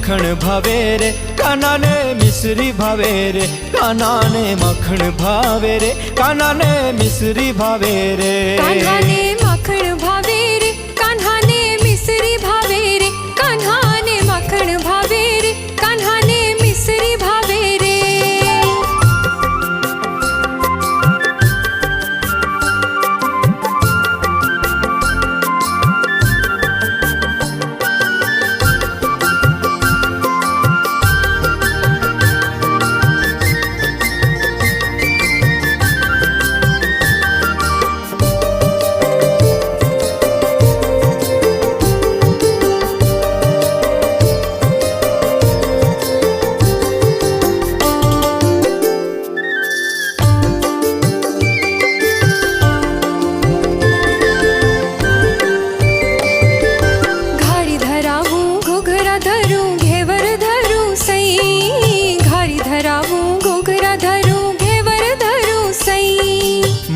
मखण भावे रे, कान्हा ने मिश्री भावे रे, कान्हा ने मखण भावे रे, कान्हा ने मिश्री भावे रे। कान्हा ने मखण भावे रे, कान्हा ने मिश्री भावे रे, कान्हा ने मखण भावे रे, कान्हा ने मिश्री भावे रे।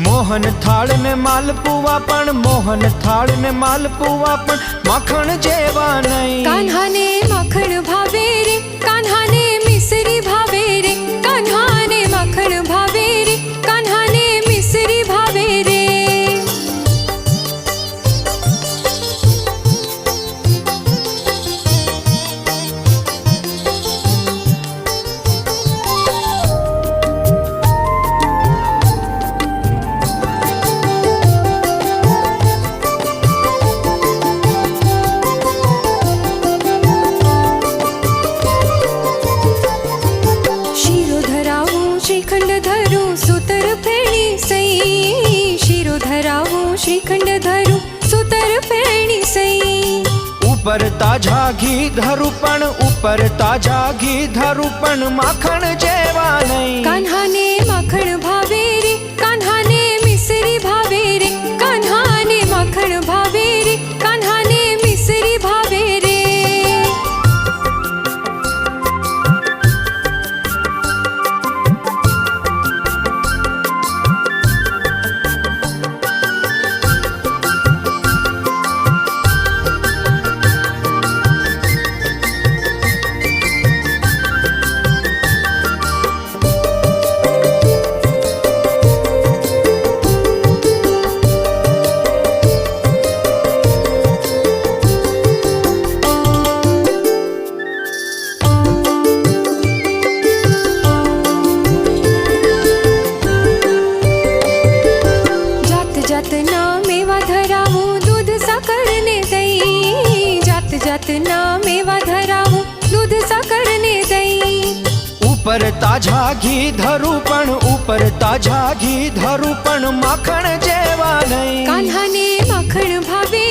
मोहन थाल ने मालपुआ पण, मोहन थाल ने मालपुआ पण मखण जेवा नहीं। कान्हा ने मखण भावे रे, कान्हा ने मिश्री भावे रे, कान्हा ने मखण भावे रे, कान्हा ने मिश्री भावे रे। श्रीखंड धरू सुतर फेणी सई, शिरो धरावू श्रीखंड धरू सुतर फेणी सई। ऊपर ताजा घी धरू पण, ऊपर ताजा घी धरू पण माखण जेवा नहीं। कान्हा ने मखण भावे रे, कान्हा ने मिश्री भावे रे, कान्हा ने मखण भावे रे, कान्हा ने मिश्री भावे रे। जात ना मेवा धरावू दूध साकर ने दई, जात जात ना मेवा धरावू दूध साकर ने दई। ऊपर ताजा घी धरू पण, ऊपर ताजा घी धरू पण माखण जेवा नहीं। कान्हा ने मखण भावे